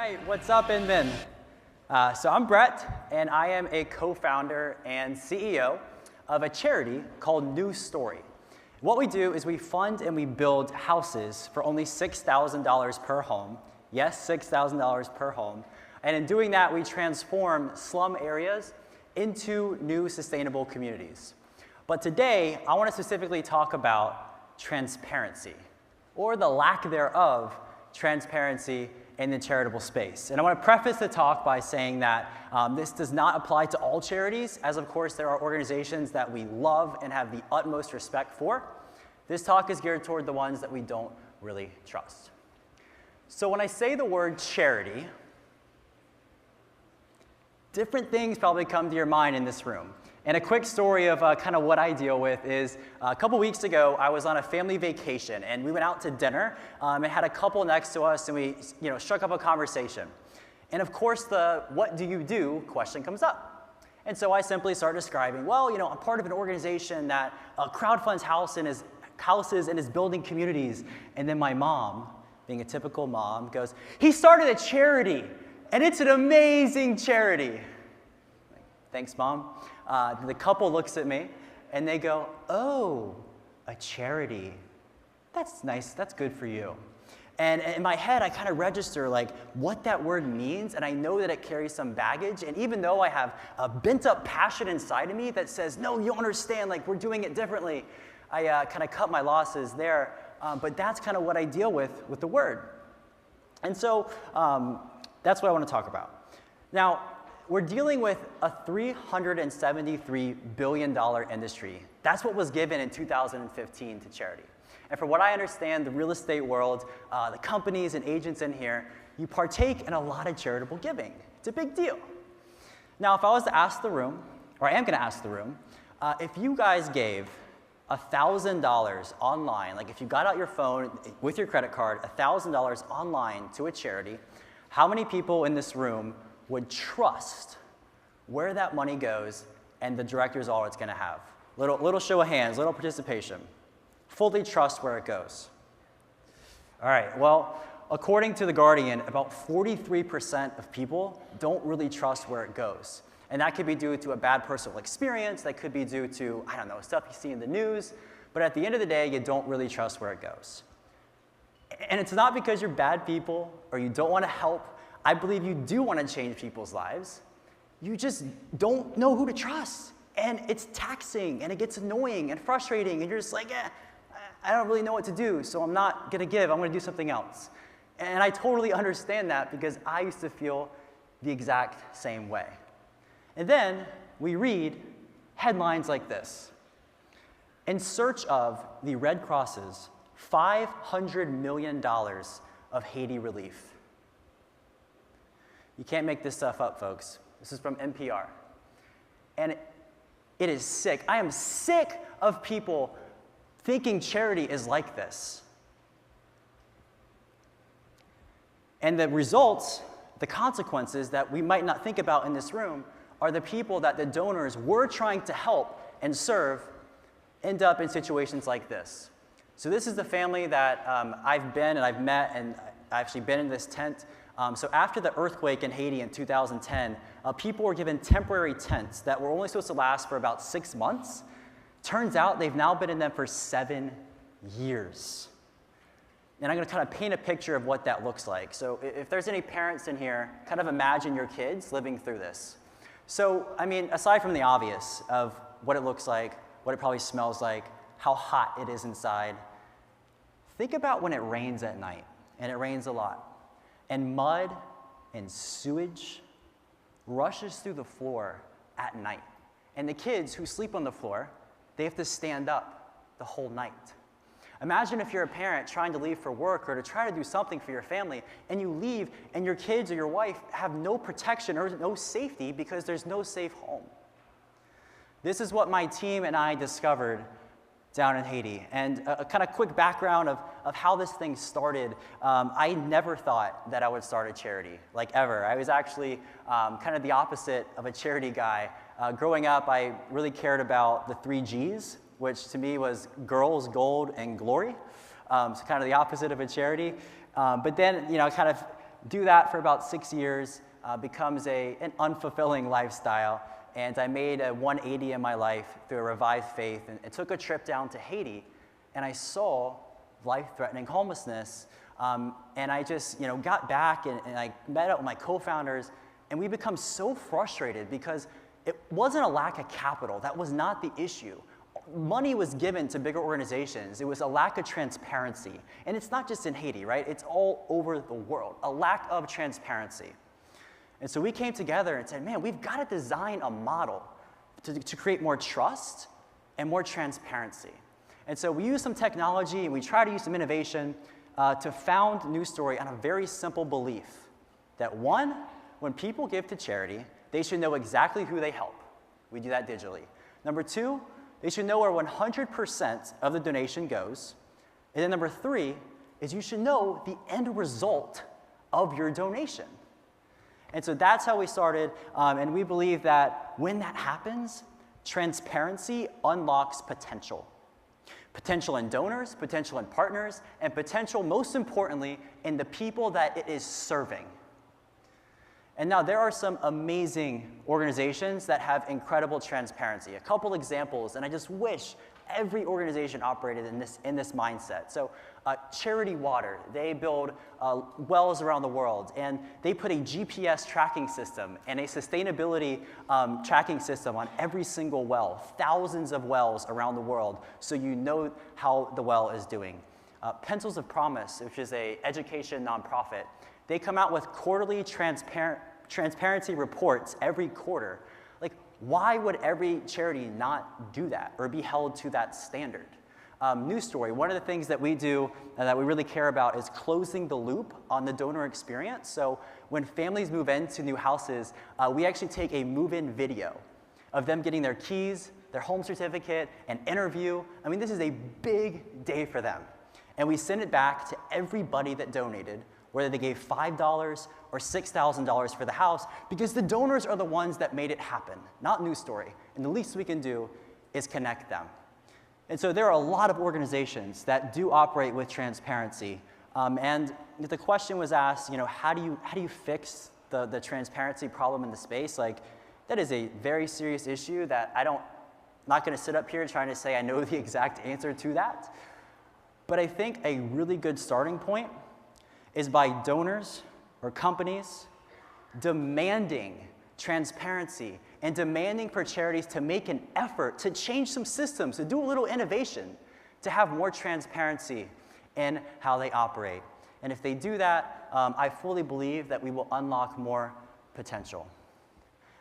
right, what's up, Inman? So I'm Brett, and I am a co-founder and CEO of a charity called New Story. What we do is we fund and we build houses for only $6,000 per home. Yes, $6,000 per home. And in doing that, we transform slum areas into new sustainable communities. But today, I want to specifically talk about transparency, or the lack thereof transparency in the charitable space. And I want to preface the talk by saying that this does not apply to all charities, as of course there are organizations that we love and have the utmost respect for. This talk is geared toward the ones that we don't really trust. So when I say the word charity, different things probably come to your mind in this room. And a quick story of kind of what I deal with is a couple weeks ago, I was on a family vacation, and we went out to dinner and had a couple next to us, and we struck up a conversation. And of course, the what do you do question comes up. And so I simply start describing, well, I'm part of an organization that crowdfunds houses and is building communities. And then my mom, being a typical mom, goes, he started a charity, and it's an amazing charity. Thanks, Mom. The couple looks at me, and they go, oh, a charity. That's nice. That's good for you. And in my head, I kind of register like what that word means, and I know that it carries some baggage. And even though I have a bent-up passion inside of me that says, no, you understand, like we're doing it differently, I kind of cut my losses there. But that's kind of what I deal with the word. And so that's what I want to talk about. Now, we're dealing with a $373 billion industry. That's what was given in 2015 to charity. And from what I understand, the real estate world, the companies and agents in here, you partake in a lot of charitable giving. It's a big deal. Now, if I was to ask the room, or I am going to ask the room, if you guys gave $1,000 online, like if you got out your phone with your credit card, $1,000 online to a charity, how many people in this room would trust where that money goes and the director is all it's going to have? Little show of hands, little participation. Fully trust where it goes. All right, well, according to The Guardian, about 43% of people don't really trust where it goes. And that could be due to a bad personal experience. That could be due to, I don't know, stuff you see in the news. But at the end of the day, you don't really trust where it goes. And it's not because you're bad people or you don't want to help. I believe you do want to change people's lives. You just don't know who to trust. And it's taxing, and it gets annoying and frustrating, and you're just like, I don't really know what to do, so I'm not going to give. I'm going to do something else. And I totally understand that because I used to feel the exact same way. And then we read headlines like this. In search of the Red Cross's $500 million of Haiti relief. You can't make this stuff up, folks. This is from NPR. And it is sick. I am sick of people thinking charity is like this. And the results, the consequences that we might not think about in this room are the people that the donors were trying to help and serve end up in situations like this. So this is the family that I've been and I've met, and I've actually been in this tent. So after the earthquake in Haiti in 2010, people were given temporary tents that were only supposed to last for about 6 months. Turns out they've now been in them for 7 years. And I'm going to kind of paint a picture of what that looks like. So if there's any parents in here, kind of imagine your kids living through this. So, I mean, aside from the obvious of what it looks like, what it probably smells like, how hot it is inside, think about when it rains at night, and it rains a lot. And mud and sewage rushes through the floor at night. And the kids who sleep on the floor, they have to stand up the whole night. Imagine if you're a parent trying to leave for work or to try to do something for your family, and you leave and your kids or your wife have no protection or no safety because there's no safe home. This is what my team and I discovered down in Haiti. And a kind of quick background of how this thing started. I never thought that I would start a charity, like ever. I was actually kind of the opposite of a charity guy. Growing up, I really cared about the 3 Gs, which to me was girls, gold, and glory. So kind of the opposite of a charity. But then, kind of do that for about 6 years, becomes an unfulfilling lifestyle. And I made a 180 in my life through a revived faith and took a trip down to Haiti. And I saw life-threatening homelessness. And I just got back and I met up with my co-founders. And we become so frustrated because it wasn't a lack of capital. That was not the issue. Money was given to bigger organizations. It was a lack of transparency. And it's not just in Haiti, right? It's all over the world, a lack of transparency. And so we came together and said, man, we've got to design a model to create more trust and more transparency. And so we used some technology and we tried to use some innovation to found New Story on a very simple belief that one, when people give to charity, they should know exactly who they help. We do that digitally. Number two, they should know where 100% of the donation goes. And then number three is you should know the end result of your donation. And so that's how we started, and we believe that when that happens, transparency unlocks potential. Potential in donors, potential in partners, and potential, most importantly, in the people that it is serving. And now there are some amazing organizations that have incredible transparency. A couple examples, and I just wish every organization operated in this mindset. So Charity Water, they build wells around the world, and they put a GPS tracking system and a sustainability tracking system on every single well, thousands of wells around the world, so you know how the well is doing. Pencils of Promise, which is an education nonprofit, they come out with quarterly transparency reports every quarter. Like, why would every charity not do that or be held to that standard? New Story, one of the things that we do and that we really care about is closing the loop on the donor experience. So when families move into new houses, we actually take a move-in video of them getting their keys, their home certificate, an interview. I mean, this is a big day for them. And we send it back to everybody that donated, whether they gave $5 or $6,000 for the house, because the donors are the ones that made it happen, not New Story. And the least we can do is connect them. And so there are a lot of organizations that do operate with transparency. And the question was asked, how do you fix the transparency problem in the space? Like, that is a very serious issue that I'm not going to sit up here trying to say I know the exact answer to that. But I think a really good starting point is by donors or companies demanding transparency and demanding for charities to make an effort to change some systems, to do a little innovation, to have more transparency in how they operate. And if they do that, I fully believe that we will unlock more potential.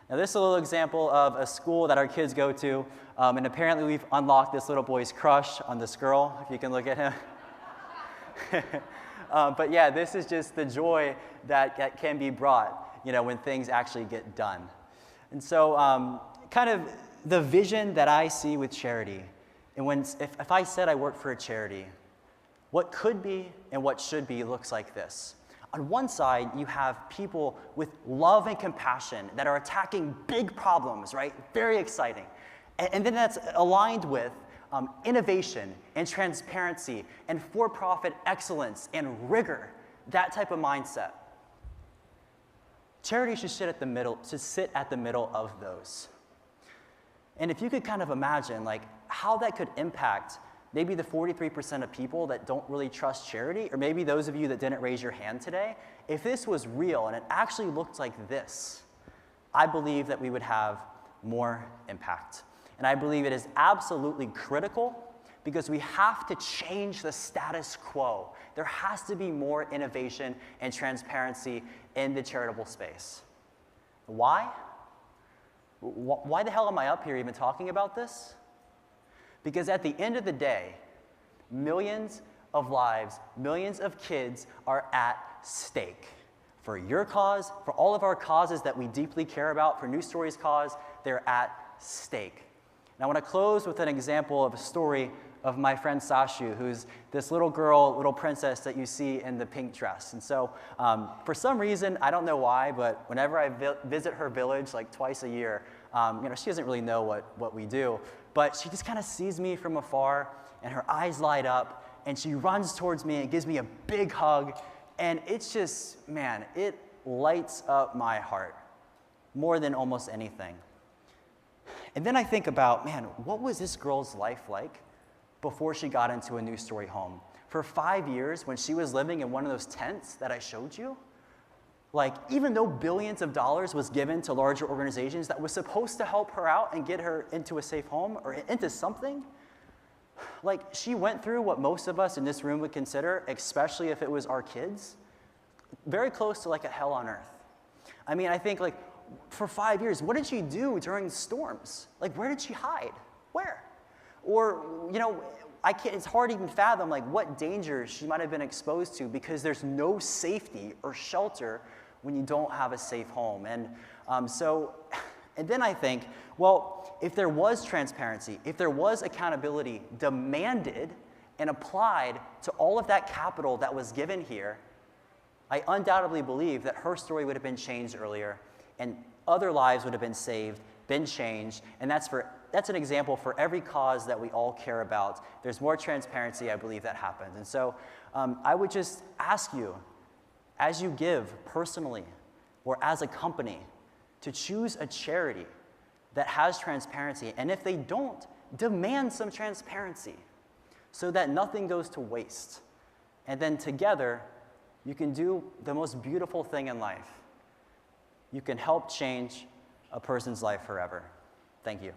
Now, this is a little example of a school that our kids go to, and apparently we've unlocked this little boy's crush on this girl, if you can look at him. But yeah, this is just the joy that can be brought, when things actually get done. And so kind of the vision that I see with charity, and if I said I work for a charity, what could be and what should be looks like this. On one side, you have people with love and compassion that are attacking big problems, right? Very exciting. And then that's aligned with innovation and transparency and for-profit excellence and rigor, that type of mindset. Charity should sit at the middle of those. And if you could kind of imagine like how that could impact maybe the 43% of people that don't really trust charity, or maybe those of you that didn't raise your hand today, if this was real and it actually looked like this, I believe that we would have more impact. And I believe it is absolutely critical because we have to change the status quo. There has to be more innovation and transparency in the charitable space. Why? Why the hell am I up here even talking about this? Because at the end of the day, millions of lives, millions of kids are at stake. For your cause, for all of our causes that we deeply care about, for New Story's cause, they're at stake. And I want to close with an example of a story of my friend Sashu, who's this little girl, little princess that you see in the pink dress. And so for some reason, I don't know why, but whenever I visit her village like twice a year, she doesn't really know what we do, but she just kind of sees me from afar and her eyes light up and she runs towards me and gives me a big hug And it's just, man, it lights up my heart more than almost anything. And then I think about, man, what was this girl's life like before she got into a new story home? For 5 years, when she was living in one of those tents that I showed you, like, even though billions of dollars was given to larger organizations that was supposed to help her out and get her into a safe home or into something, like, she went through what most of us in this room would consider, especially if it was our kids, very close to like a hell on earth. I mean, I think, like, for 5 years, what did she do during storms? Like, where did she hide? Where? Or, you know, it's hard to even fathom, like, what dangers she might have been exposed to, because there's no safety or shelter when you don't have a safe home. And and then I think, well, if there was transparency, if there was accountability demanded and applied to all of that capital that was given here, I undoubtedly believe that her story would have been changed earlier, and other lives would have been saved, been changed, and that's an example for every cause that we all care about. There's more transparency, I believe, that happens. And so I would just ask you, as you give personally or as a company, to choose a charity that has transparency, and if they don't, demand some transparency so that nothing goes to waste. And then together, you can do the most beautiful thing in life. You can help change a person's life forever. Thank you.